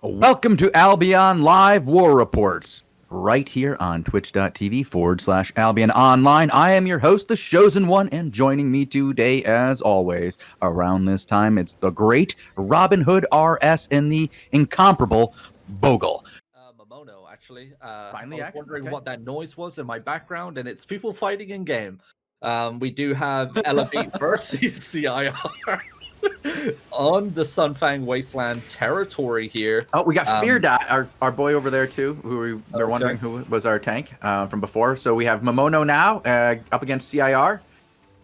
Welcome to Albion Live War Reports, right here on twitch.tv/Albion Online. I am your host, the Shozen One, and joining me today, as always, around this time, it's the great Robinhoodrs and the incomparable Bogul. Momono, actually. Finally, I was wondering what that noise was in my background, and it's people fighting in game. We do have Elevate versus CIR on the Sunfang Wasteland territory here. Oh, we got Fear.Dot, our boy over there too, who we were wondering who was our tank from before. So we have Momono now up against CIR.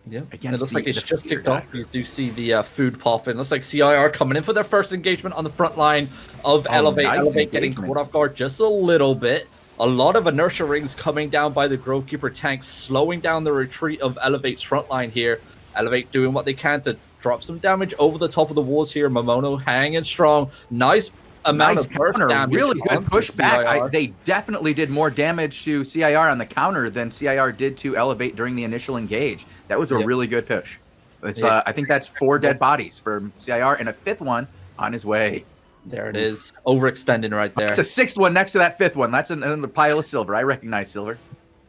Yeah, it looks like it's just kicked off. You do see the food pop in. Looks like CIR coming in for their first engagement on the front line of Elevate. Nice Elevate getting caught off guard just a little bit. A lot of inertia rings coming down by the Grovekeeper tanks, slowing down the retreat of Elevate's front line here. Elevate doing what they can to drop some damage over the top of the walls here. Momono hanging strong. Nice amount of burst damage. Really good pushback. They definitely did more damage to CIR on the counter than CIR did to Elevate during the initial engage. That was a really good push. It's, I think that's 4 dead bodies for CIR and a 5th one on his way. There it is. Overextending right there. It's a 6th one next to that 5th one. That's another pile of silver. I recognize silver.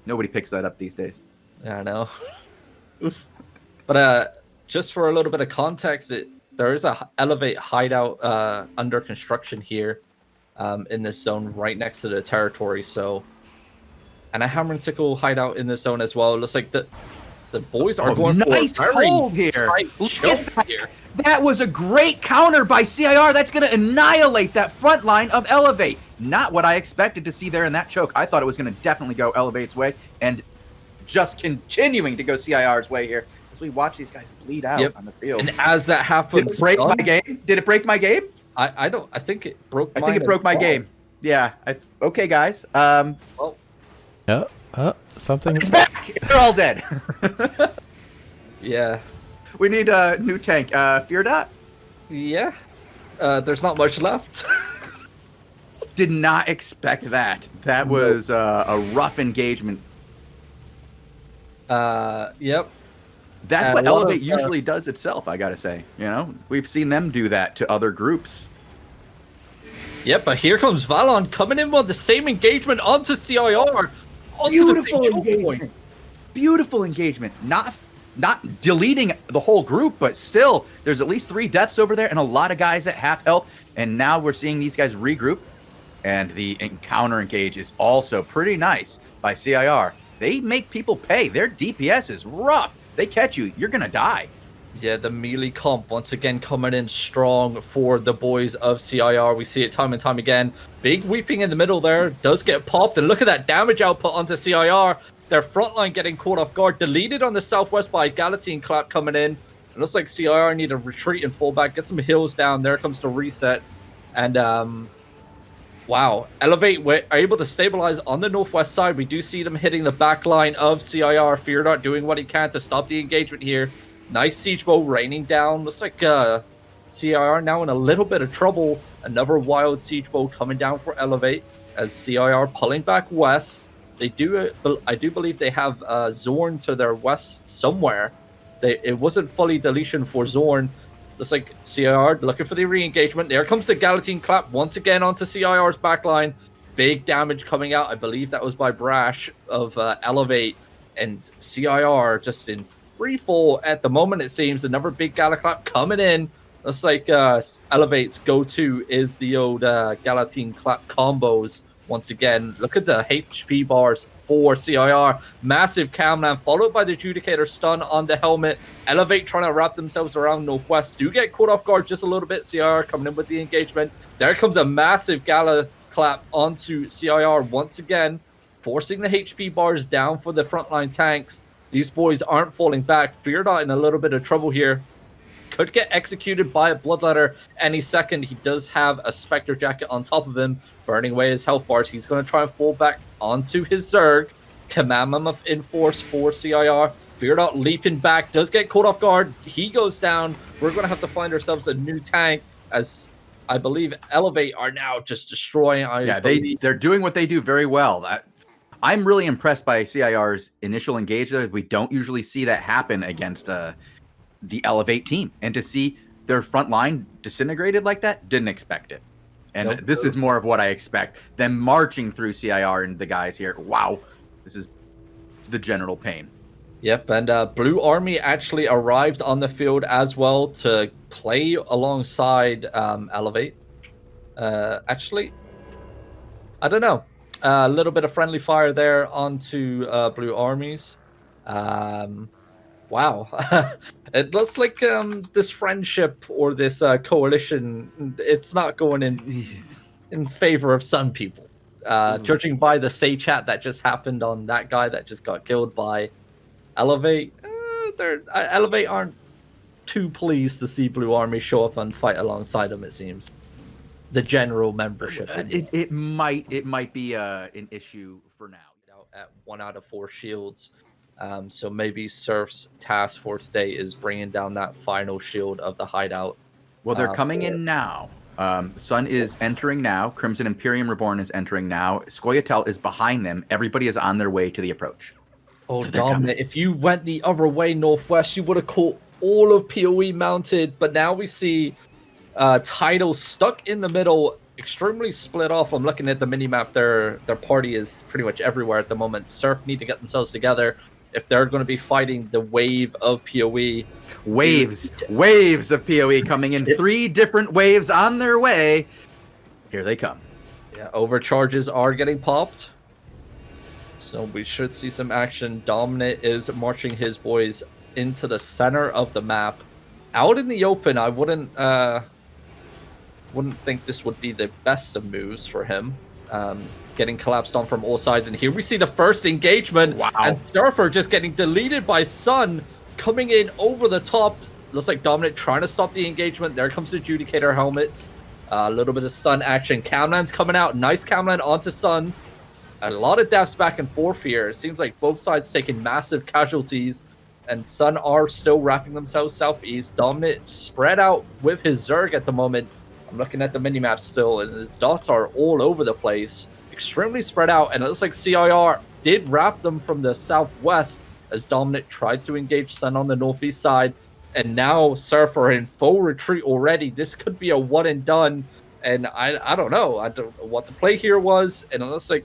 Nobody picks that up these days. Yeah, I know. But just for a little bit of context, there is a Elevate hideout under construction here in this zone right next to the territory. So, and a Hammer and Sickle hideout in this zone as well. It looks like the boys are going nice for a hold here. Here. That was a great counter by CIR. That's going to annihilate that front line of Elevate. Not what I expected to see there in that choke. I thought it was going to definitely go Elevate's way, and just continuing to go CIR's way here as we watch these guys bleed out on the field. And as that happens, did it break my game? Did it break my game? I don't. I think it broke. I think it broke my game. Yeah. Okay, guys. Well. Something. It's back. They're all dead. Yeah. We need a new tank. Fear.Dot? Yeah. There's not much left. Did not expect that. That was a rough engagement. Yep. That's what Elevate usually does itself, I gotta say. You know, we've seen them do that to other groups. Yep, but here comes Valon coming in with the same engagement onto CIR. Beautiful engagement. Beautiful engagement. Not deleting the whole group, but still, there's at least 3 deaths over there and a lot of guys at half health. And now we're seeing these guys regroup. And the encounter engage is also pretty nice by CIR. They make people pay. Their DPS is rough. They catch you, you're gonna die. Yeah, the melee comp once again coming in strong for the boys of CIR. We see it time and time again. Big weeping in the middle there. Does get popped. And look at that damage output onto CIR. Their frontline getting caught off guard. Deleted on the southwest by Galatine Clap coming in. It looks like CIR need to retreat and fall back. Get some heals down. There comes the reset. And, wow. Elevate are able to stabilize on the northwest side. We do see them hitting the back line of CIR. Fear.Dot doing what he can to stop the engagement here. Nice siege bow raining down. Looks like CIR now in a little bit of trouble. Another wild siege bow coming down for Elevate as CIR pulling back west. They do, I do believe they have Zorn to their west somewhere. It wasn't fully deletion for Zorn. Looks like CIR looking for the re-engagement. There comes the Galatine Clap once again onto CIR's backline. Big damage coming out. I believe that was by Brash of Elevate. And CIR just in free fall at the moment, it seems. Another big Galaclap coming in. Looks like Elevate's go-to is the old Galatine Clap combos. Once again, look at the HP bars for CIR. Massive Camland, followed by the Judicator stun on the helmet. Elevate trying to wrap themselves around Northwest. Do get caught off guard just a little bit. CIR coming in with the engagement. There comes a massive Gala clap onto CIR once again, forcing the HP bars down for the frontline tanks. These boys aren't falling back. Fear.Dot in a little bit of trouble here. Could get executed by a Bloodletter any second. He does have a Spectre Jacket on top of him, burning away his health bars. He's going to try and fall back onto his Zerg. Command Mammoth in force for CIR. Fear.Dot leaping back, does get caught off guard. He goes down. We're going to have to find ourselves a new tank, as I believe Elevate are now just destroying. They're doing what they do very well. I'm really impressed by CIR's initial engagement. We don't usually see that happen against the Elevate team. And to see their front line disintegrated like that, didn't expect it. And Nope. this is more of what I expect. Them marching through CIR and the guys here. Wow. This is the general pain. Yep, and Blue Army actually arrived on the field as well to play alongside Elevate. Actually, I don't know. A little bit of friendly fire there onto Blue Armies. Wow. It looks like this friendship or this coalition, it's not going in favor of some people. Judging by the say chat that just happened on that guy that just got killed by Elevate, Elevate aren't too pleased to see Blue Army show up and fight alongside them, it seems. The general membership. It might be an issue for now. At 1 out of 4 shields. So maybe Surf's task for today is bringing down that final shield of the hideout. Well, they're coming in now. Sun is entering now. Crimson Imperium Reborn is entering now. Scoia'tael is behind them. Everybody is on their way to the approach. Oh, Dominic, if you went the other way northwest, you would have caught all of PoE mounted. But now we see Tidal stuck in the middle, extremely split off. I'm looking at the minimap. Their party is pretty much everywhere at the moment. Surf need to get themselves together if they're going to be fighting the wave of PoE. Waves of PoE coming in. 3 different waves on their way. Here they come. Yeah, overcharges are getting popped. So we should see some action. Dominant is marching his boys into the center of the map. Out in the open, I wouldn't think this would be the best of moves for him. Getting collapsed on from all sides. And here we see the first engagement. Wow. And Surfer just getting deleted by Sun, coming in over the top. Looks like Dominant trying to stop the engagement. There comes the Judicator helmets. A little bit of Sun action. Camlan's coming out. Nice Camlan onto Sun. A lot of deaths back and forth here. It seems like both sides taking massive casualties. And Sun are still wrapping themselves southeast. Dominant spread out with his Zerg at the moment. I'm looking at the minimap still, and his dots are all over the place. Extremely spread out, and it looks like CIR did wrap them from the southwest as Dominant tried to engage Sun on the northeast side. And now Surf are in full retreat already. This could be a one and done. And I don't know. I don't know what the play here was. And it looks like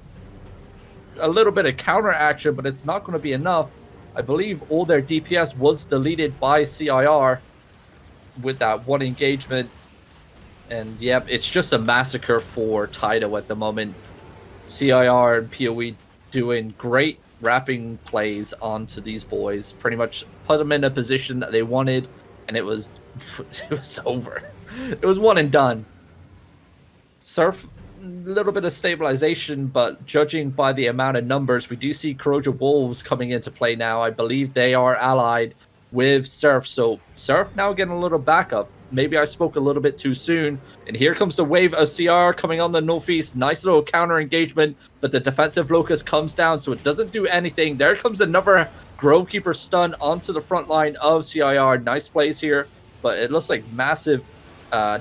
a little bit of counter action, but it's not going to be enough. I believe all their DPS was deleted by CIR with that one engagement. And yep, it's just a massacre for Tidal at the moment. CIR and PoE doing great wrapping plays onto these boys. Pretty much put them in a position that they wanted, and it was over. It was one and done. Surf, a little bit of stabilization, but judging by the amount of numbers, we do see Corrosion Wolves coming into play now. I believe they are allied with Surf, so Surf now getting a little backup. Maybe I spoke a little bit too soon. And here comes the wave of CR coming on the northeast. Nice little counter engagement, but the defensive locus comes down, so it doesn't do anything. There comes another Grovekeeper stun onto the front line of CIR. Nice plays here, but it looks like massive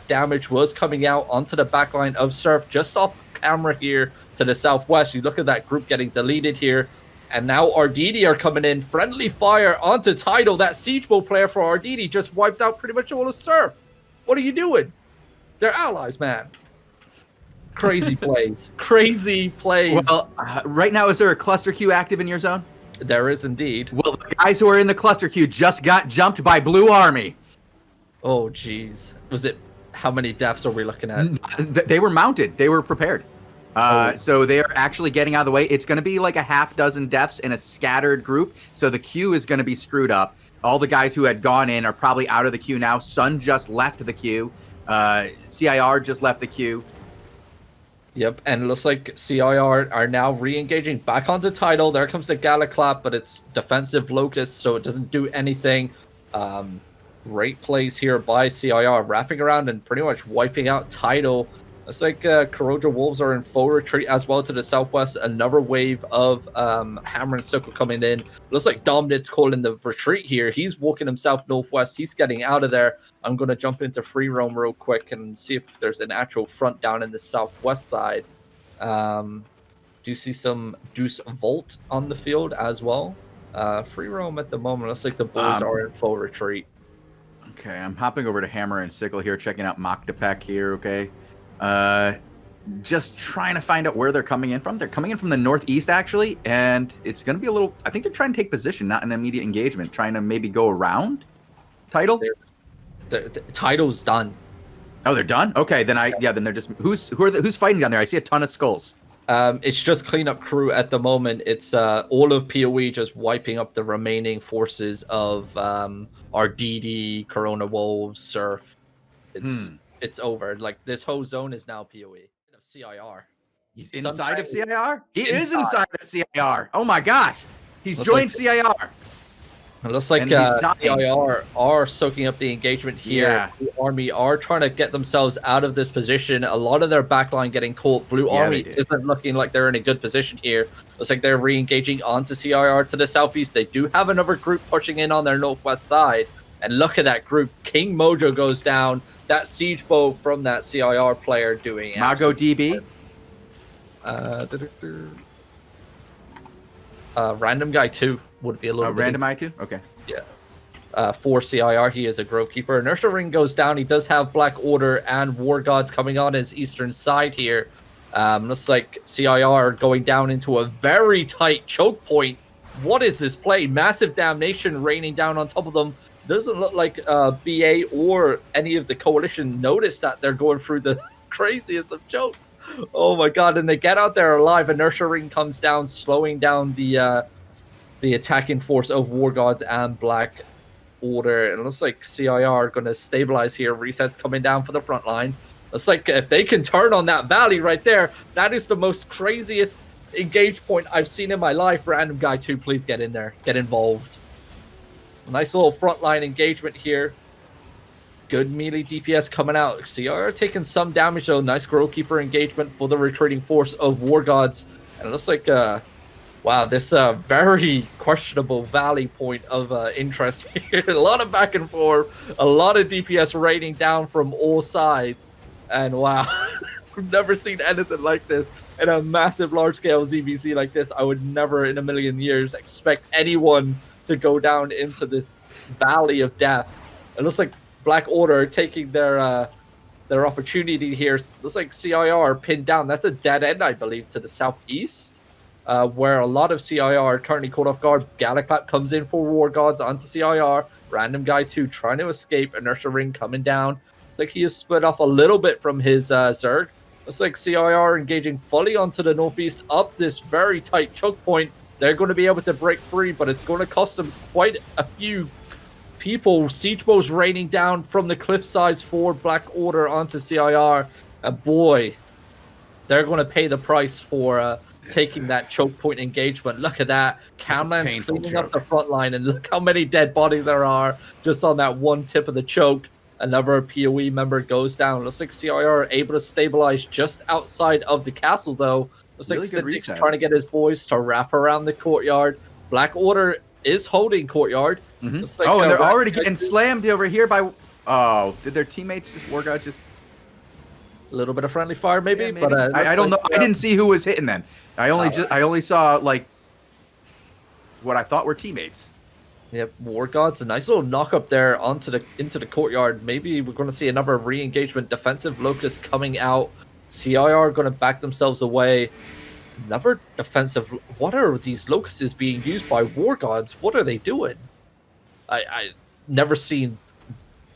damage was coming out onto the backline of Surf just off camera here to the southwest. You look at that group getting deleted here. And now Arditi are coming in. Friendly fire onto Tidal. That Siege Bow player for Arditi just wiped out pretty much all of Surf. What are you doing? They're allies, man. Crazy plays. Crazy plays. Well, right now, is there a cluster queue active in your zone? There is indeed. Well, the guys who are in the cluster queue just got jumped by Blue Army. Oh, jeez. Was it... How many deaths are we looking at? They were mounted. They were prepared. So they are actually getting out of the way. It's going to be like a half dozen deaths in a scattered group. So the queue is going to be screwed up. All the guys who had gone in are probably out of the queue now. Sun just left the queue. CIR just left the queue. Yep, and it looks like CIR are now re-engaging back onto Tidal. There comes the Galaclap, but it's defensive Locust, so it doesn't do anything. Great plays here by CIR, wrapping around and pretty much wiping out Tidal. Looks like Corrosion Wolves are in full retreat as well to the southwest. Another wave of Hammer and Sickle coming in. Looks like Dominant's calling the retreat here. He's walking himself northwest. He's getting out of there. I'm going to jump into free roam real quick and see if there's an actual front down in the southwest side. Do you see some Deuce Volt on the field as well? Free roam at the moment. Looks like the boys are in full retreat. Okay, I'm hopping over to Hammer and Sickle here, checking out Moktapek here, okay? just trying to find out where they're coming in from. They're coming in from the northeast, actually, and it's going to be a little... I think they're trying to take position, not an immediate engagement, trying to maybe go around Tidal. The Tidal's done. Oh, they're done? Okay, then then they're just... Who's fighting down there? I see a ton of skulls. It's just cleanup crew at the moment. It's all of PoE just wiping up the remaining forces of our DD, Corona Wolves, Surf. It's over. Like, this whole zone is now PoE. CIR. He's inside of CIR? He is inside of CIR. Oh my gosh. He's Looks joined like, CIR. It looks like CIR are soaking up the engagement here. Yeah. Blue Army are trying to get themselves out of this position. A lot of their backline getting caught. Blue Army isn't looking like they're in a good position here. Looks like they're re-engaging onto CIR to the southeast. They do have another group pushing in on their northwest side. And look at that group. King Mojo goes down. That siege bow from that CIR player doing Mago DB. Random guy 2 would be a little bit. Random I 2? Okay. Yeah. For CIR, he is a Grove Keeper. Inertia Ring goes down. He does have Black Order and War Gods coming on his eastern side here. Looks like CIR going down into a very tight choke point. What is this play? Massive damnation raining down on top of them. Doesn't look like BA or any of the coalition noticed that they're going through the craziest of chokes. Oh my god, and they get out there alive. Inertia Ring comes down, slowing down the attacking force of War Gods and Black Order. And it looks like CIR are going to stabilize here. Resets coming down for the front line. Looks like if they can turn on that valley right there, that is the most craziest engage point I've seen in my life. Random guy 2, please get in there. Get involved. Nice little frontline engagement here. Good melee DPS coming out. CR taking some damage though. Nice Grove Keeper engagement for the retreating force of War Gods. And it looks like, wow, this very questionable valley point of interest here. A lot of back and forth. A lot of DPS raining down from all sides. And wow, I've never seen anything like this. In a massive large-scale ZvZ like this, I would never in a million years expect anyone to go down into this valley of death. It looks like Black Order taking their opportunity here. Looks like CIR pinned down. That's a dead end, I believe, to the southeast, where a lot of CIR are currently caught off guard. Galaclap comes in for War Gods onto CIR. Random guy 2 trying to escape. Inertia Ring coming down. Like he is split off a little bit from his Zerg. Looks like CIR engaging fully onto the northeast up this very tight choke point. They're going to be able to break free, but it's going to cost them quite a few people. Siege bows raining down from the cliff sides for Black Order onto CIR. And boy, they're going to pay the price for taking that choke point engagement. Look at that. Camlan's cleaning up the front line, and look how many dead bodies there are just on that one tip of the choke. Another PoE member goes down. Looks like CIR are able to stabilize just outside of the castle, though. Looks like Syndic's trying to get his boys to wrap around the courtyard. Black Order is holding courtyard. Like, and they're already getting slammed over here by... Oh, did their teammates just... War Gods just... A little bit of friendly fire, maybe? Yeah, maybe. But I don't know. I didn't see who was hitting then. I only saw, like, what I thought were teammates. Yep, War Gods, a nice little knock up there into the courtyard. Maybe we're going to see another re-engagement. Defensive Locust coming out. CIR are going to back themselves away. Another defensive. What are these Locusts being used by War Gods? What are they doing? I never seen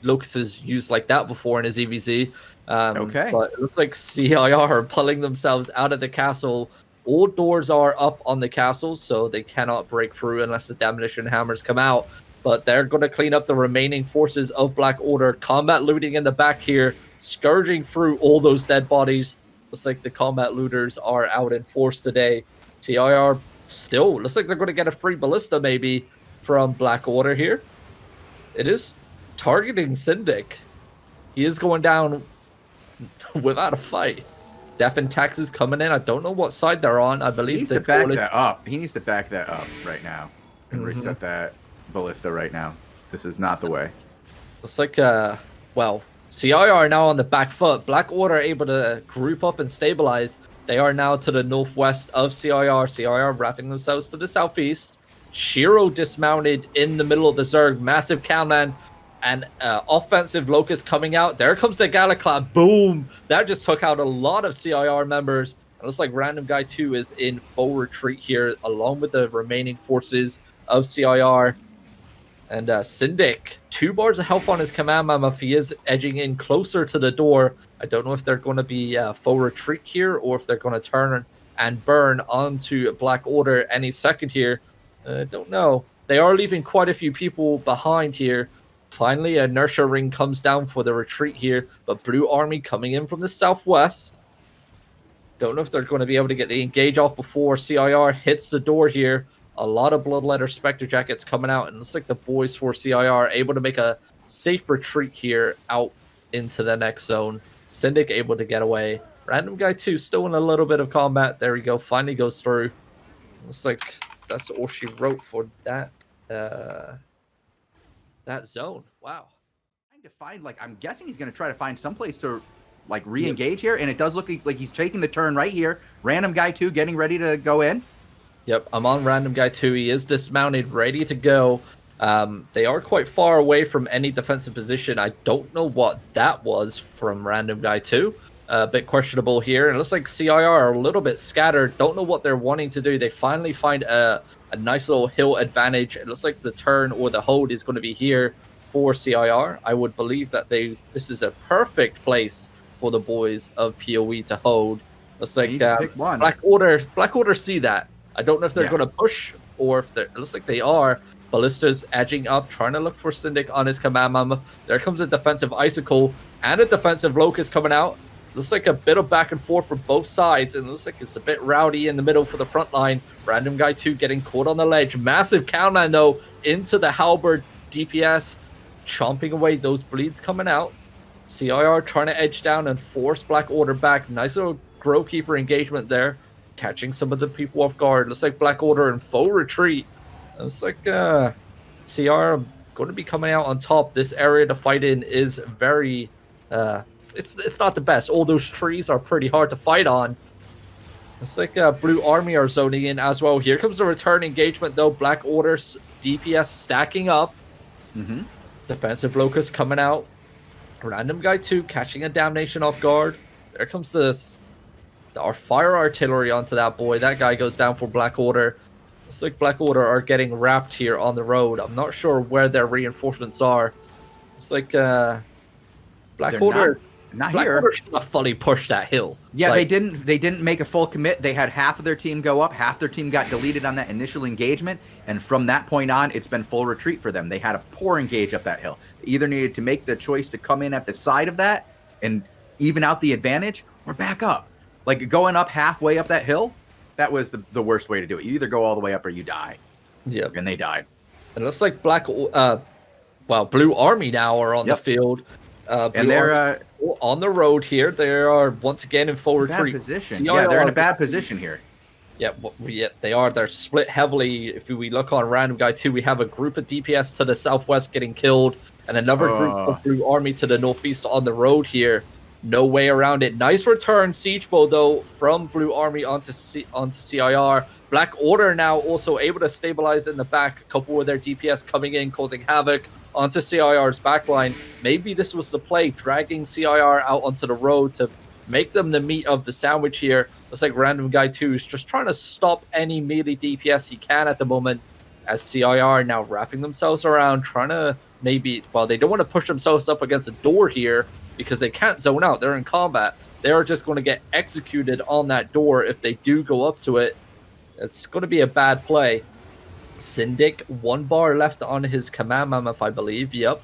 Locusts used like that before in a ZvZ. Okay. But it looks like CIR are pulling themselves out of the castle. All doors are up on the castle, so they cannot break through unless the demolition hammers come out. But they're going to clean up the remaining forces of Black Order. Combat looting in the back here, scourging through all those dead bodies. Looks like the combat looters are out in force today. TIR still looks like they're going to get a free ballista maybe from Black Order here. It is targeting Syndic. He is going down without a fight. Death and Taxes coming in. I don't know what side they're on. I believe he needs to back that up. He needs to back that up right now and reset that ballista right now. This is not the way. Looks like, well, CIR are now on the back foot. Black Order are able to group up and stabilize. They are now to the northwest of CIR. CIR wrapping themselves to the southeast. Shiro dismounted in the middle of the Zerg. Massive Calman and offensive Locust coming out. There comes the Galaclap. Boom! That just took out a lot of CIR members. It looks like Random Guy 2 is in full retreat here, along with the remaining forces of CIR. And Syndic, 2 bars of health on his command mammoth. He is edging in closer to the door. I don't know if they're going to be full retreat here, or if they're going to turn and burn onto Black Order any second here. Don't know. They are leaving quite a few people behind here. Finally, inertia ring comes down for the retreat here, but Blue Army coming in from the southwest. Don't know if they're going to be able to get the engage off before CIR hits the door here. A lot of Bloodletter Spectre Jackets coming out, and it looks like the boys for CIR are able to make a safe retreat here out into the next zone. Syndic able to get away. Random Guy 2 still in a little bit of combat. There we go. Finally goes through. Looks like that's all she wrote for that that zone. Wow. Trying to find, like, I'm guessing he's going to try to find some place to, like, re-engage here, and it does look like he's taking the turn right here. Random Guy 2 getting ready to go in. Yep, I'm on Random Guy 2. He is dismounted, ready to go. They are quite far away from any defensive position. I don't know what that was from Random Guy 2. A bit questionable here. And it looks like CIR are a little bit scattered. Don't know what they're wanting to do. They finally find a nice little hill advantage. It looks like the turn or the hold is going to be here for CIR. I would believe that this is a perfect place for the boys of PoE to hold. Looks like Black Order see that. I don't know if they're going to push or if they're. It looks like they are. Ballista's edging up, trying to look for Syndic on his command mammoth. There comes a defensive Icicle and a defensive Locust coming out. Looks like a bit of back and forth for both sides, and it looks like it's a bit rowdy in the middle for the front line. Random Guy 2 getting caught on the ledge. Massive countdown, though, into the Halberd DPS, chomping away those bleeds coming out. CIR trying to edge down and force Black Order back. Nice little Grove Keeper engagement there, catching some of the people off guard. Looks like Black Order in full retreat. Looks like CR going to be coming out on top. This area to fight in is very... It's not the best. All those trees are pretty hard to fight on. It's like Blue Army are zoning in as well. Here comes the return engagement, though. Black Order's DPS stacking up. Defensive Locust coming out. Random Guy 2 catching a Damnation off guard. There comes our fire artillery onto that boy. That guy goes down for Black Order. It's like Black Order are getting wrapped here on the road. I'm not sure where their reinforcements are. It's like Black Order... Not Black here. Order should have fully pushed that hill. Yeah, like, they didn't make a full commit. They had half of their team go up, half their team got deleted on that initial engagement, and from that point on, it's been full retreat for them. They had a poor engage up that hill. They either needed to make the choice to come in at the side of that and even out the advantage, or back up. Like, going up halfway up that hill, that was the worst way to do it. You either go all the way up or you die. Yep. And they died. And it looks like Blue Army now are on the field. And they're on the road here. They are once again in full retreat. Position. Yeah, they're in a bad position here. Yeah, they are. They're split heavily. If we look on Random Guy 2, we have a group of DPS to the southwest getting killed, and another group of Blue Army to the northeast on the road here. No way around it. Nice return Siege Bow, though, from Blue Army onto CIR. Black Order now also able to stabilize in the back. A couple of their DPS coming in, causing havoc onto CIR's backline. Maybe this was the play, dragging CIR out onto the road to make them the meat of the sandwich here. Looks like Random Guy 2 is just trying to stop any melee DPS he can at the moment, as CIR now wrapping themselves around, trying to they don't want to push themselves up against a door here because they can't zone out. They're in combat. They are just going to get executed on that door if they do go up to it. It's going to be a bad play. Syndic, 1 bar left on his command mammoth, I believe. Yep.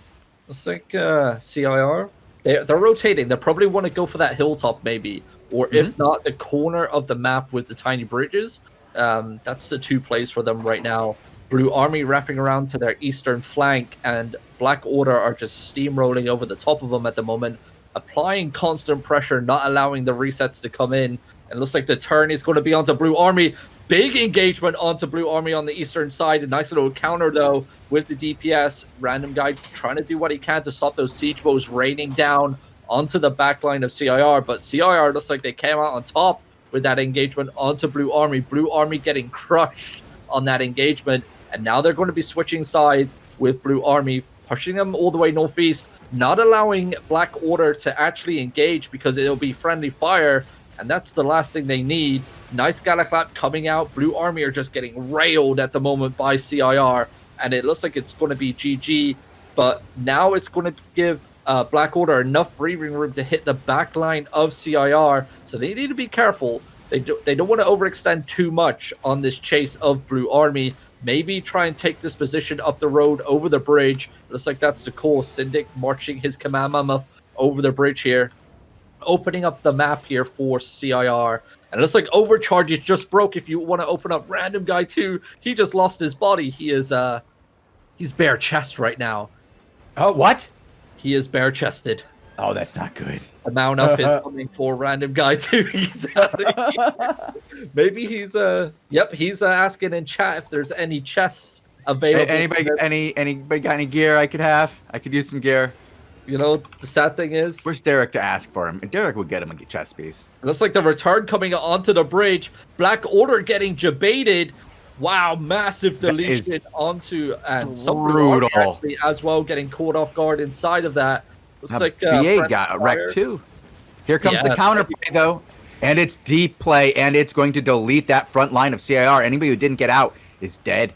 Looks like CIR. They're rotating. They probably want to go for that hilltop, maybe. Or if not, the corner of the map with the tiny bridges. That's the 2 plays for them right now. Blue Army wrapping around to their eastern flank, and Black Order are just steamrolling over the top of them at the moment, applying constant pressure, not allowing the resets to come in. And it looks like the turn is going to be onto Blue Army. Big engagement onto Blue Army on the eastern side. A nice little counter, though, with the DPS. Random Guy trying to do what he can to stop those siege bows raining down onto the backline of CIR. But CIR looks like they came out on top with that engagement onto Blue Army. Blue Army getting crushed on that engagement. And now they're going to be switching sides with Blue Army pushing them all the way northeast, not allowing Black Order to actually engage because it'll be friendly fire, and that's the last thing they need. Nice Galaclap coming out. Blue Army are just getting railed at the moment by CIR, and it looks like it's going to be GG, but now it's going to give Black Order enough breathing room to hit the back line of CIR, so they need to be careful. They don't want to overextend too much on this chase of Blue Army. Maybe try and take this position up the road over the bridge. Looks like that's the call. Syndic marching his command mammoth over the bridge here, opening up the map here for CIR. And it looks like Overcharge is just broke. If you want to open up Random Guy 2, he just lost his body. He is he's bare chest right now. Oh, what? He is bare chested. Oh, that's not good. The mount up is coming for Random Guy 2. He's out of here. Maybe he's he's asking in chat if there's any chests available. Anybody got any gear I could have? I could use some gear. You know, the sad thing is, where's Derek to ask for him? And Derek will get him a chest piece. It looks like the return coming onto the bridge. Black Order getting debated. Wow, massive deletion onto, and some brutal actually as well, getting caught off guard inside of that. Looks like BA got wrecked too. Here comes the counter play though, and it's deep play, and it's going to delete that front line of CIR. Anybody who didn't get out is dead,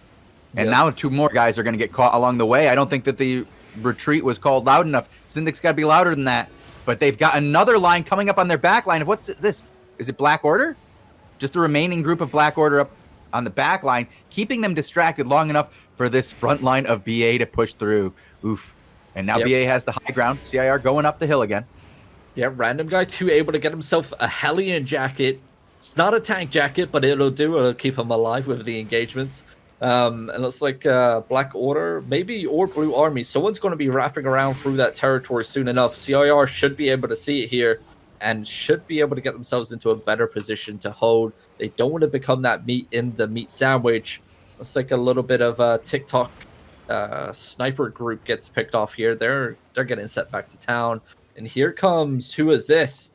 and now 2 more guys are going to get caught along the way. I don't think that the retreat was called loud enough. Syndic's got to be louder than that. But they've got another line coming up on their back line. What's this? Is it Black Order? Just the remaining group of Black Order up on the back line, keeping them distracted long enough for this front line of BA to push through. Oof. And now BA has the high ground. CIR going up the hill again. Yeah, Random Guy 2 able to get himself a Hellion jacket. It's not a tank jacket, but it'll do. It'll keep him alive with the engagements. And it looks like Black Order, maybe, or Blue Army. Someone's going to be wrapping around through that territory soon enough. CIR should be able to see it here and should be able to get themselves into a better position to hold. They don't want to become that meat in the meat sandwich. Looks like a little bit of a TikTok sniper group gets picked off here. They're getting sent back to town. And here comes, who is this?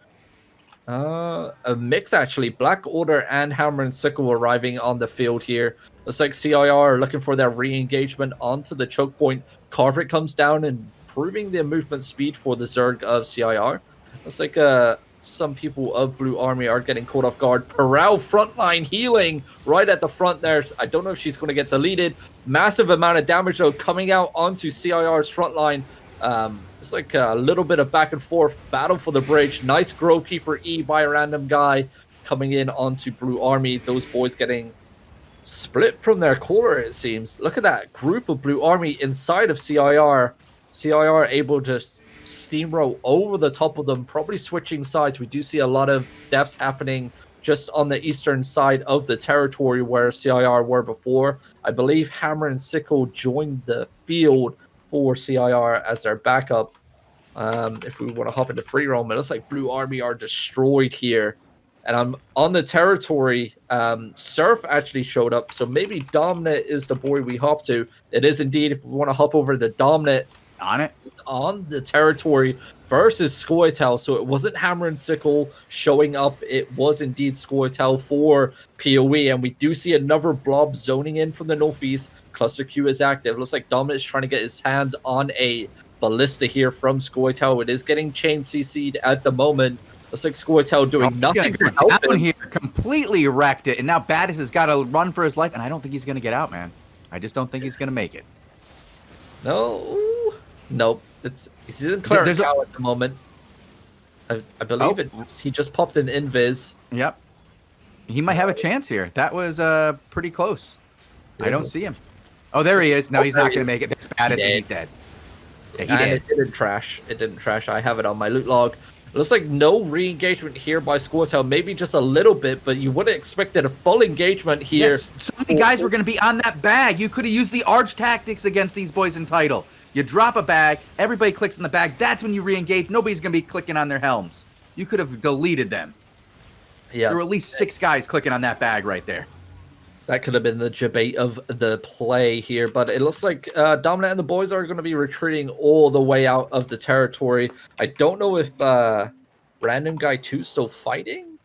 A mix, actually. Black Order and Hammer and Sickle arriving on the field here. Looks like CIR are looking for their re-engagement onto the choke point. Carpet comes down and improving the movement speed for the Zerg of CIR. Looks like some people of Blue Army are getting caught off guard. Perel frontline healing right at the front there. I don't know if she's going to get deleted. Massive amount of damage, though, coming out onto CIR's frontline. It's like a little bit of back and forth battle for the bridge. Nice Grove Keeper E by a Random Guy coming in onto Blue Army. Those boys getting split from their core, it seems. Look at that group of Blue Army inside of CIR. CIR able to steamroll over the top of them, probably switching sides. We do see a lot of deaths happening just on the eastern side of the territory where CIR were before. I believe Hammer and Sickle joined the field for CIR as their backup. If we want to hop into free roam, it looks like Blue Army are destroyed here. And I'm on the territory. Surf actually showed up, so maybe Dominant is the boy we hop to. It is indeed. If we want to hop over to Dominant, it's on the territory versus Scoia'tael. So it wasn't Hammer and Sickle showing up. It was indeed Scoia'tael for PoE. And we do see another blob zoning in from the northeast. Cluster Q is active. Looks like Dominant is trying to get his hands on a ballista here from Scoia'tael. It is getting chain CC'd at the moment. Looks like Scoia'tael doing nothing to help him here. Completely wrecked it. And now Battis has got to run for his life. And I don't think he's going to get out, man. I just don't think he's going to make it. Nope. He's in Cleric Cow at the moment. I believe he just popped an invis. Yep. He might have a chance here. That was pretty close. Yeah. I don't see him. Oh, there he is. No, he's not going to make it. There's Battis and he's dead. Yeah, he did. It didn't trash. It didn't trash. I have it on my loot log. It looks like no re-engagement here by Scoia'tael. Maybe just a little bit, but you would have expected a full engagement here. Yes, so many guys were going to be on that bag. You could have used the Arch tactics against these boys in Title. You drop a bag, everybody clicks on the bag. That's when you re-engage. Nobody's going to be clicking on their helms. You could have deleted them. Yeah, there were at least 6 guys clicking on that bag right there. That could have been the debate of the play here, but it looks like Dominant and the boys are going to be retreating all the way out of the territory. I don't know if Random Guy 2 is still fighting.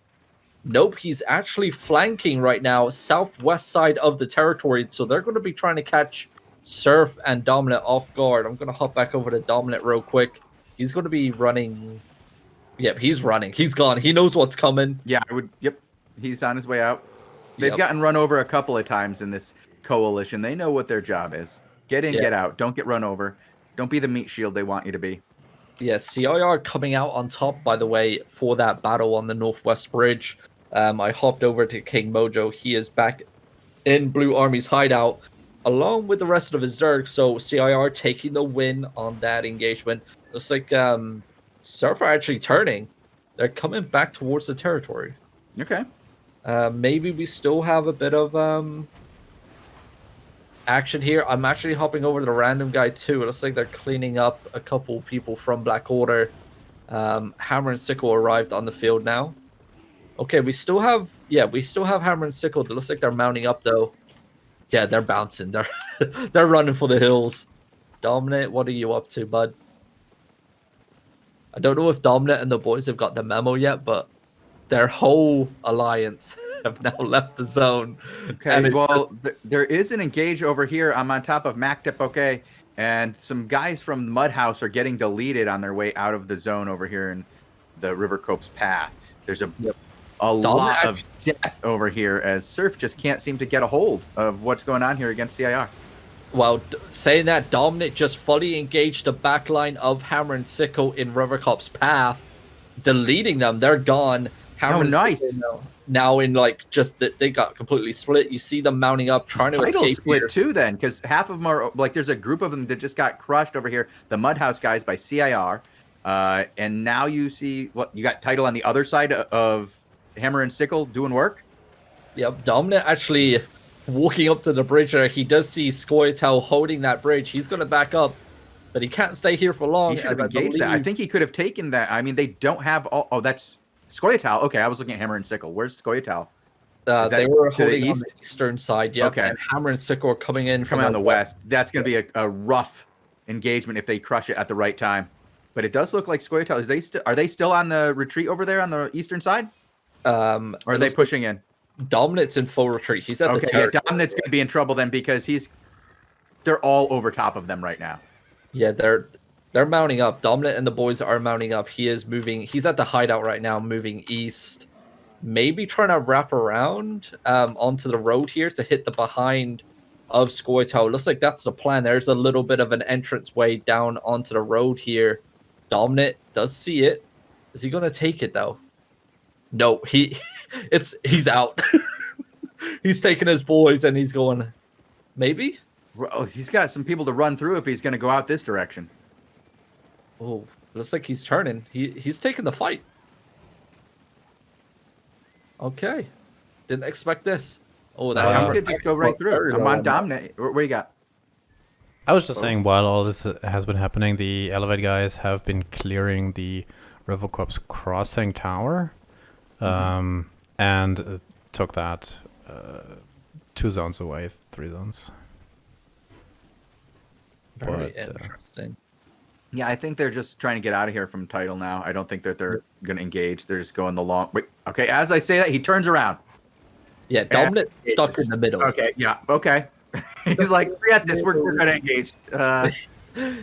Nope, he's actually flanking right now, southwest side of the territory, so they're going to be trying to catch Surf and Dominant off guard. I'm going to hop back over to Dominant real quick. He's going to be running. Yep, he's running. He's gone. He knows what's coming. Yeah, I would. Yep, he's on his way out. They've gotten run over a couple of times in this coalition. They know what their job is. Get in, get out. Don't get run over. Don't be the meat shield they want you to be. Yeah, CIR coming out on top, by the way, for that battle on the Northwest Bridge. I hopped over to King Mojo. He is back in Blue Army's hideout, along with the rest of his Zerg. So CIR taking the win on that engagement. Looks like Surf are actually turning. They're coming back towards the territory. Okay. Maybe we still have a bit of action here. I'm actually hopping over to the random guy too. It looks like they're cleaning up a couple people from Black Order. Hammer and Sickle arrived on the field now. Okay, we still have Hammer and Sickle. It looks like they're mounting up though. Yeah, they're bouncing. They're running for the hills. Dominant, what are you up to, bud? I don't know if Dominant and the boys have got the memo yet, but their whole alliance have now left the zone. Okay, well, there is an engage over here. I'm on top of Mactip, okay, and some guys from Mudhouse are getting deleted on their way out of the zone over here in the River Cope's path. There's a lot of death over here as Surf just can't seem to get a hold of what's going on here against CIR. Well, saying that, Dominant just fully engaged the backline of Hammer and Sickle in Rivercop's path, deleting them. They're gone. Hammer and nice. Now in like just that they got completely split. You see them mounting up, trying to escape. Split here. too, then, because half of them are like there's a group of them that just got crushed over here. The Mudhouse guys by CIR, and now you see what you got. Title on the other side of Hammer and Sickle doing work. Yep, Dominant actually walking up to the bridge there. He does see Scoia'tael holding that bridge. He's going to back up, but he can't stay here for long. He should have engaged that. I think he could have taken that. I mean, they don't have all. Oh, that's Scoia'tael. Okay, I was looking at Hammer and Sickle. Where's Scoia'tael? They were holding on the eastern side. Yep. Okay. And Hammer and Sickle are coming in on the west. That's going to be a rough engagement if they crush it at the right time. But it does look like Scoia'tael. Are they still on the retreat over there on the eastern side? Or are they pushing in? Dominant's in full retreat. He's at the territory. Yeah, Dominant's going to be in trouble then because they're all over top of them right now. Yeah, they're mounting up. Dominant and the boys are mounting up. He is moving. He's at the hideout right now, moving east. Maybe trying to wrap around onto the road here to hit the behind of Scoia'tael. Looks like that's the plan. There's a little bit of an entrance way down onto the road here. Dominant does see it. Is he going to take it though? No, he's out. He's taking his boys and he's going. Maybe. Well, he's got some people to run through if he's going to go out this direction. Oh, looks like he's turning. He's taking the fight. Okay, didn't expect this. Oh, that could just go right through. I'm on Dominant. What do you got? I was just saying, while all this has been happening, the Elevate guys have been clearing the River Corps crossing tower, and took that 2 zones away, 3 zones. Very interesting. Yeah, I think they're just trying to get out of here from title now. I don't think that they're going to engage. They're just going the long. Wait, okay. As I say that, he turns around. Yeah, Dominant stuck in the middle. Okay. Yeah. Okay. He's like, forget this. We're going to engage.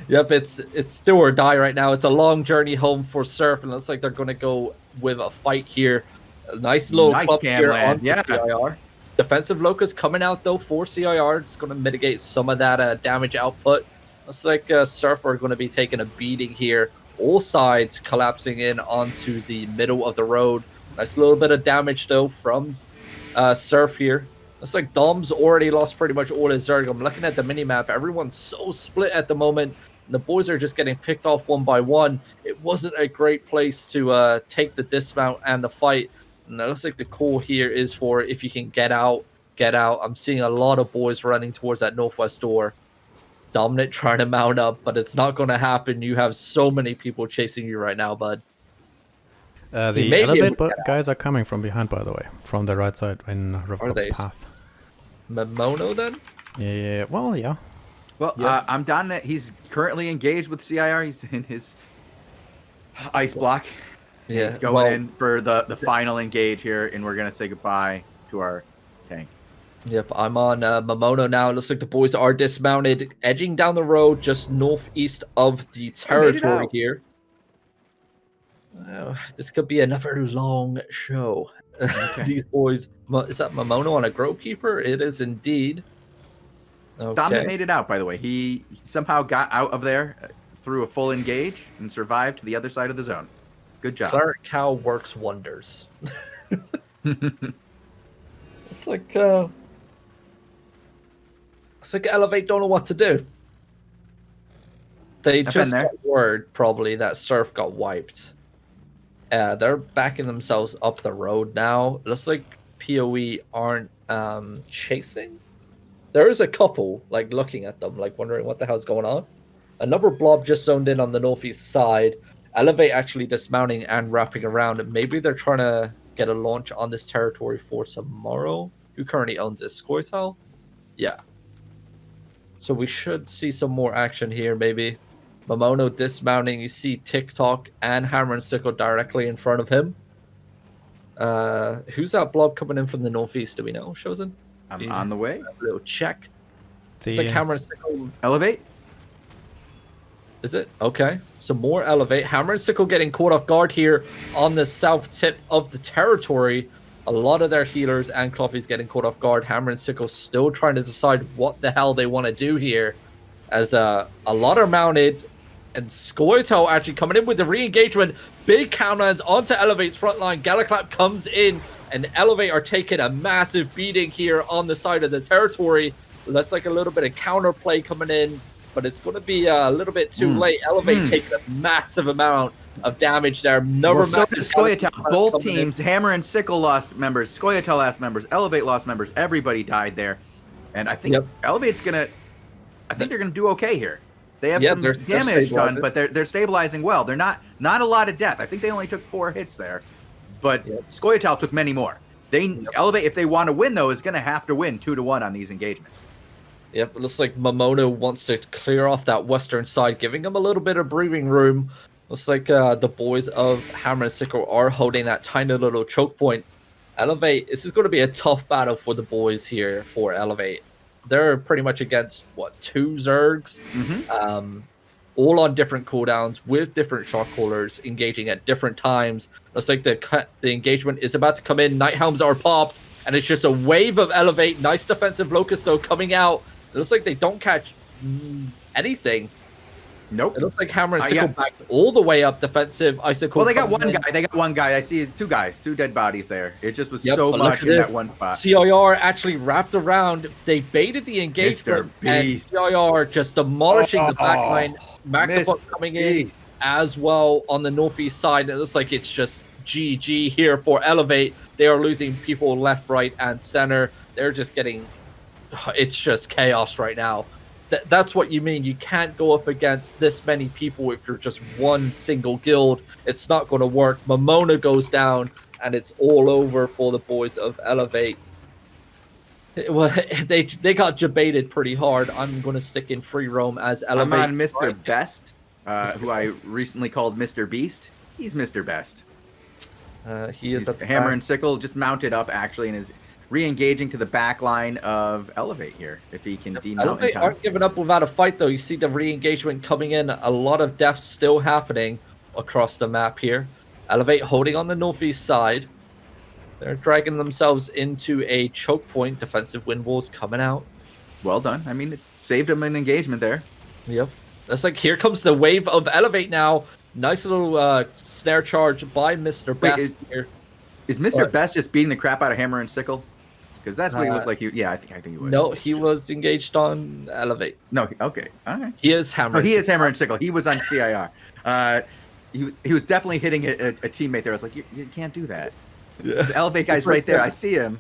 Yep, it's do or die right now. It's a long journey home for Surf, and it looks like they're going to go with a fight here. A nice little bump here on CIR. Defensive Locust coming out though for CIR. It's going to mitigate some of that damage output. Looks like Surf are going to be taking a beating here. All sides collapsing in onto the middle of the road. Nice little bit of damage though from Surf here. Looks like Dom's already lost pretty much all his Zerg. I'm looking at the minimap. Everyone's so split at the moment. The boys are just getting picked off one by one. It wasn't a great place to take the dismount and the fight. And that looks like the call here is for if you can get out, get out. I'm seeing a lot of boys running towards that northwest door. Dominant trying to mount up, but it's not going to happen. You have so many people chasing you right now, bud. The Elevate guys are coming from behind, by the way, from the right side in Rivercop's path. Mono then? Yeah, well, yeah. Well, I'm Dominant. He's currently engaged with CIR. He's in his ice block. Yeah, he's going in for the final engage here, and we're going to say goodbye to our tank. Yep, I'm on Momono now. It looks like the boys are dismounted, edging down the road just northeast of the territory here. This could be another long show. Okay. These boys, is that Momono on a Grovekeeper? It is indeed. Okay. Dominant made it out, by the way. He somehow got out of there through a full engage and survived to the other side of the zone. Good job. Claret Cow works wonders. It's like Elevate don't know what to do. They just got word probably that Surf got wiped. They're backing themselves up the road now. It looks like PoE aren't chasing. There is a couple like looking at them, like wondering what the hell's going on. Another blob just zoned in on the northeast side. Elevate actually dismounting and wrapping around. Maybe they're trying to get a launch on this territory for tomorrow. Who currently owns this? Scoia'tael? Yeah. So we should see some more action here, maybe. Momono dismounting. You see TikTok and Hammer and Sickle directly in front of him. Who's that blob coming in from the northeast? Do we know, Shozen? I'm on the way. A little check. It's like Hammer and Sickle. Elevate? Is it? Okay. So more Elevate. Hammer and Sickle getting caught off guard here on the south tip of the territory. A lot of their healers and Cloffies getting caught off guard. Hammer and Sickle still trying to decide what the hell they want to do here. As a lot are mounted. And Scoia'tael actually coming in with the re-engagement. Big counters onto Elevate's front line. Galaclap comes in. And Elevate are taking a massive beating here on the side of the territory. That's like a little bit of counterplay coming in. But it's going to be a little bit too late. Elevate taking a massive amount of damage there. So did Scoia'tael. Both teams, Hammer and Sickle lost members. Scoia'tael lost members. Elevate lost members. Everybody died there. And I think Elevate's going to... I think they're going to do okay here. They have some damage done, but they're stabilizing well. They're not a lot of death. I think they only took 4 hits there. But Scoia'tael took many more. Elevate, if they want to win, though, is going to have to win 2-1 on these engagements. Yep, it looks like Momono wants to clear off that western side, giving him a little bit of breathing room. Looks like the boys of Hammer and Sickle are holding that tiny little choke point. Elevate, this is going to be a tough battle for the boys here for Elevate. They're pretty much against, 2 Zergs? All on different cooldowns with different shot callers engaging at different times. Looks like the engagement is about to come in. Night Helms are popped, and it's just a wave of Elevate. Nice defensive Locust, though, coming out. It looks like they don't catch anything. Nope. It looks like Hammer and Sickle backed all the way up defensive. Icicle. Well, they got one guy. They got one guy. I see 2 guys, 2 dead bodies there. It just was so much in that one spot. CIR actually wrapped around. They baited the engagement, and CIR just demolishing the backline. Macabot coming in as well on the northeast side. It looks like it's just GG here for Elevate. They are losing people left, right, and center. They're just getting... It's just chaos right now. That's what you mean. You can't go up against this many people if you're just one single guild. It's not going to work. Momono goes down, and it's all over for the boys of Elevate. Well, they got jebaited pretty hard. I'm going to stick in free roam as Elevate. I'm on Mr. Best, who I recently called Mr. Beast. He's Mr. Best. He is a Hammer and Sickle just mounted up actually and is re-engaging to the back line of Elevate here if he can demount. Elevate aren't giving up without a fight, though. You see the re-engagement coming in. A lot of deaths still happening across the map here. Elevate holding on the northeast side. They're dragging themselves into a choke point. Defensive wind walls coming out. Well done. I mean, it saved them an engagement there. Yep. That's like, here comes the wave of Elevate now. Nice little snare charge by Mr. Best here. Is Mr. Best just beating the crap out of Hammer and Sickle? Because that's what he looked like. I think he was. No, he was engaged on Elevate. No, okay. All right. He is Hammer. He is Hammer and Sickle. He was on CIR. He was definitely hitting a teammate there. I was like, you can't do that. Yeah. The Elevate guy's right there. I see him.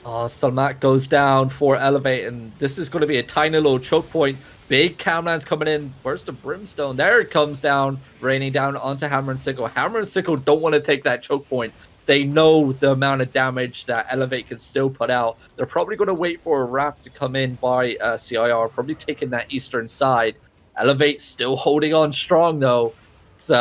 Oh, Salmat goes down for Elevate, and this is going to be a tiny little choke point. Big Camlands coming in. Burst of Brimstone. There it comes down, raining down onto Hammer and Sickle. Hammer and Sickle don't want to take that choke point. They know the amount of damage that Elevate can still put out. They're probably going to wait for a wrap to come in by CIR, probably taking that eastern side. Elevate still holding on strong, though. It's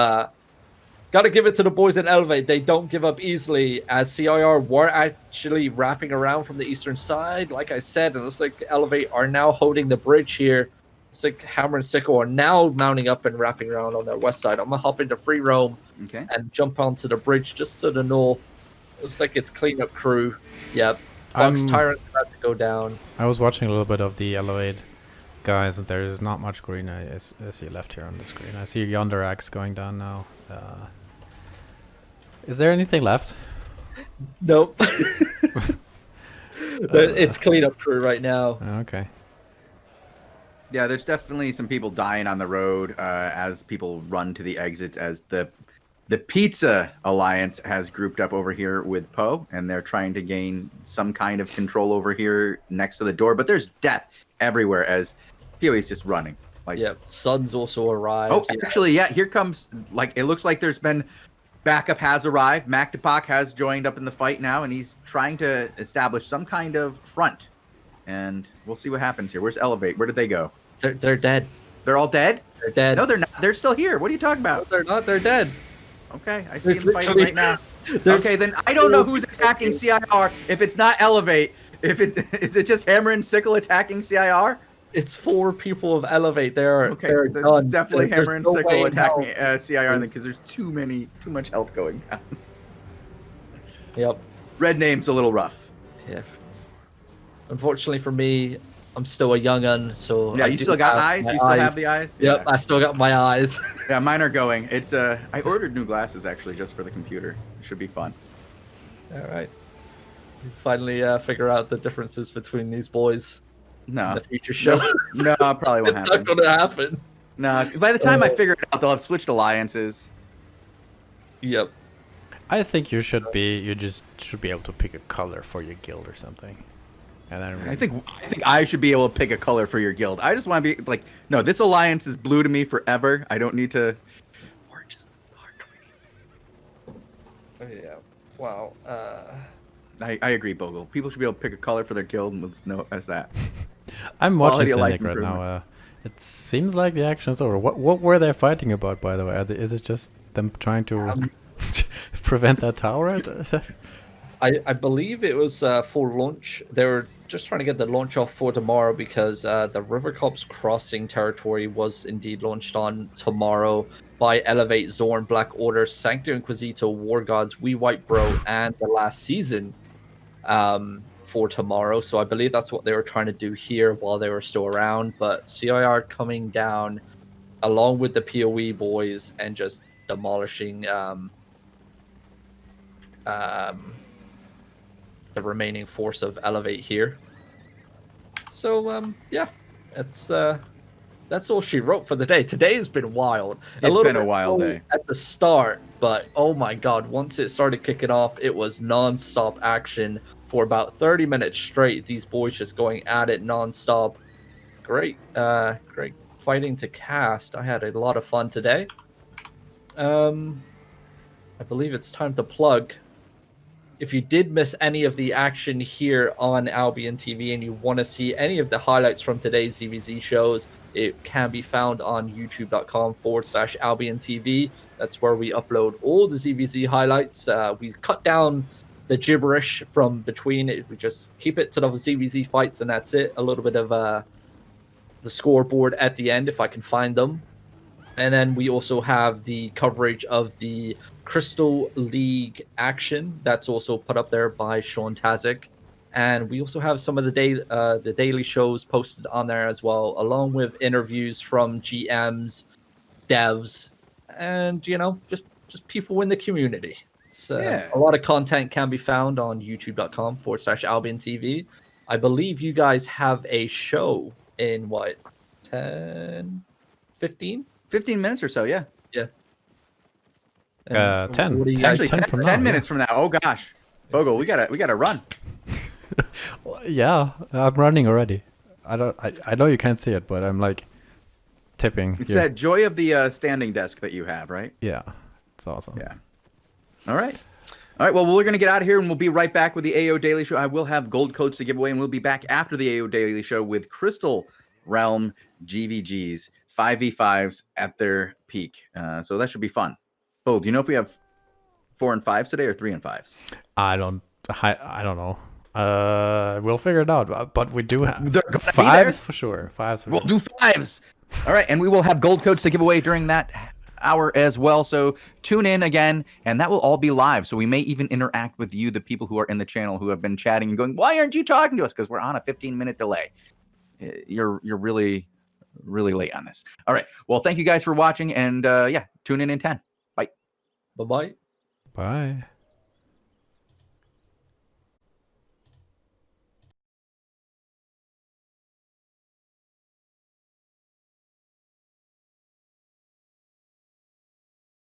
Got to give it to the boys in Elevate. They don't give up easily, as CIR were actually wrapping around from the eastern side. Like I said, and it looks like Elevate are now holding the bridge here. It's like Hammer and Sickle are now mounting up and wrapping around on their west side. I'm going to hop into free roam and jump onto the bridge just to the north. Looks like it's cleanup crew. Yep. Fox Tyrant's about to go down. I was watching a little bit of the Elevate guys, and there is not much green I see left here on the screen. I see yonder axe going down now. Is there anything left? Nope. It's cleanup crew right now. Okay. Yeah, there's definitely some people dying on the road as people run to the exits, as the Pizza Alliance has grouped up over here with Poe, and they're trying to gain some kind of control over here next to the door. But there's death everywhere as PoE's just running. Like, yeah, Sun's also arrived. Oh, actually, yeah, here comes, like, it looks like there's been backup has arrived. Mactapak has joined up in the fight now, and he's trying to establish some kind of front. And we'll see what happens here. Where's Elevate? Where did they go? They're dead. They're all dead? They're dead. No, they're not. They're still here. What are you talking about? No, they're not. They're dead. Okay, I see them fighting right now. Okay, then I don't know who's attacking CIR. If it's not Elevate, is it just Hammer and Sickle attacking CIR? It's 4 people of Elevate. They're done. It's definitely Hammer and Sickle attacking CIR because there's too much health going down. Yep. Red name's a little rough. Yeah. Unfortunately for me, I'm still a young'un, so yeah. You still got eyes. You still have the eyes. Yep, yeah. I still got my eyes. Yeah, mine are going. It's I ordered new glasses actually just for the computer. It should be fun. All right. We finally figure out the differences between these boys. No. In the future show. No, probably won't happen. It's not going to happen. No, by the time I figure it out, they'll have switched alliances. Yep. I think you should be able to pick a color for your guild or something. And then I think I should be able to pick a color for your guild. I just want to be like, no, this alliance is blue to me forever. I don't need to. Orange is Yeah. Wow. I agree, Bogul. People should be able to pick a color for their guild, and let's know as that. I'm watching Quality of life Cynic right improvement. now. It seems like the action's over. What were they fighting about, by the way? Is it just them trying to prevent that tower? I believe it was for launch. They were just trying to get the launch off for tomorrow because the River Cops Crossing territory was indeed launched on tomorrow by Elevate, Zorn, Black Order, Sancto Inquisito, War Gods, We White Bro, and the last season for tomorrow. So I believe that's what they were trying to do here while they were still around. But CIR coming down along with the PoE boys and just demolishing the remaining force of Elevate here. So yeah, that's all she wrote for the day. Today has been wild. It's been a wild day at the start, but oh my god, once it started kicking off, it was non-stop action for about 30 minutes straight. These boys just going at it non-stop. Great fighting to cast. I had a lot of fun today. I believe it's time to plug. If you did miss any of the action here on Albion TV and you want to see any of the highlights from today's ZvZ shows, it can be found on youtube.com/AlbionTV. That's where we upload all the ZvZ highlights. We cut down the gibberish from between it. We just keep it to the ZvZ fights and that's it. A little bit of the scoreboard at the end if I can find them. And then we also have the coverage of the Crystal League action that's also put up there by Sean Tazik. And we also have some of the daily shows posted on there as well, along with interviews from GMs, devs, and just people in the community. A lot of content can be found on youtube.com/AlbionTV. I believe you guys have a show in what, 10, 15? 15 minutes or so, yeah. Yeah. 10. Actually, 10 from now, minutes from now. Oh gosh, Bogul, we gotta run. Yeah, I'm running already. I know you can't see it, but I'm like tipping. It's that joy of the standing desk that you have, right? Yeah, it's awesome. Yeah. All right. Well, we're gonna get out of here, and we'll be right back with the AO Daily Show. I will have gold codes to give away, and we'll be back after the AO Daily Show with Crystal Realm GVGs 5v5s at their peak. So that should be fun. Oh, do you know if we have 4 and 5s today or 3 and 5s? I don't know. We'll figure it out. But we do have They're gonna be 5s for sure. 5s for We'll sure. do 5s. All right, and we will have gold codes to give away during that hour as well. So tune in again, and that will all be live. So we may even interact with you, the people who are in the channel who have been chatting and going, "Why aren't you talking to us?" Because we're on a 15-minute delay. You're really late on this. All right. Well, thank you guys for watching, and yeah, tune in 10. Bye. Bye-bye. Bye.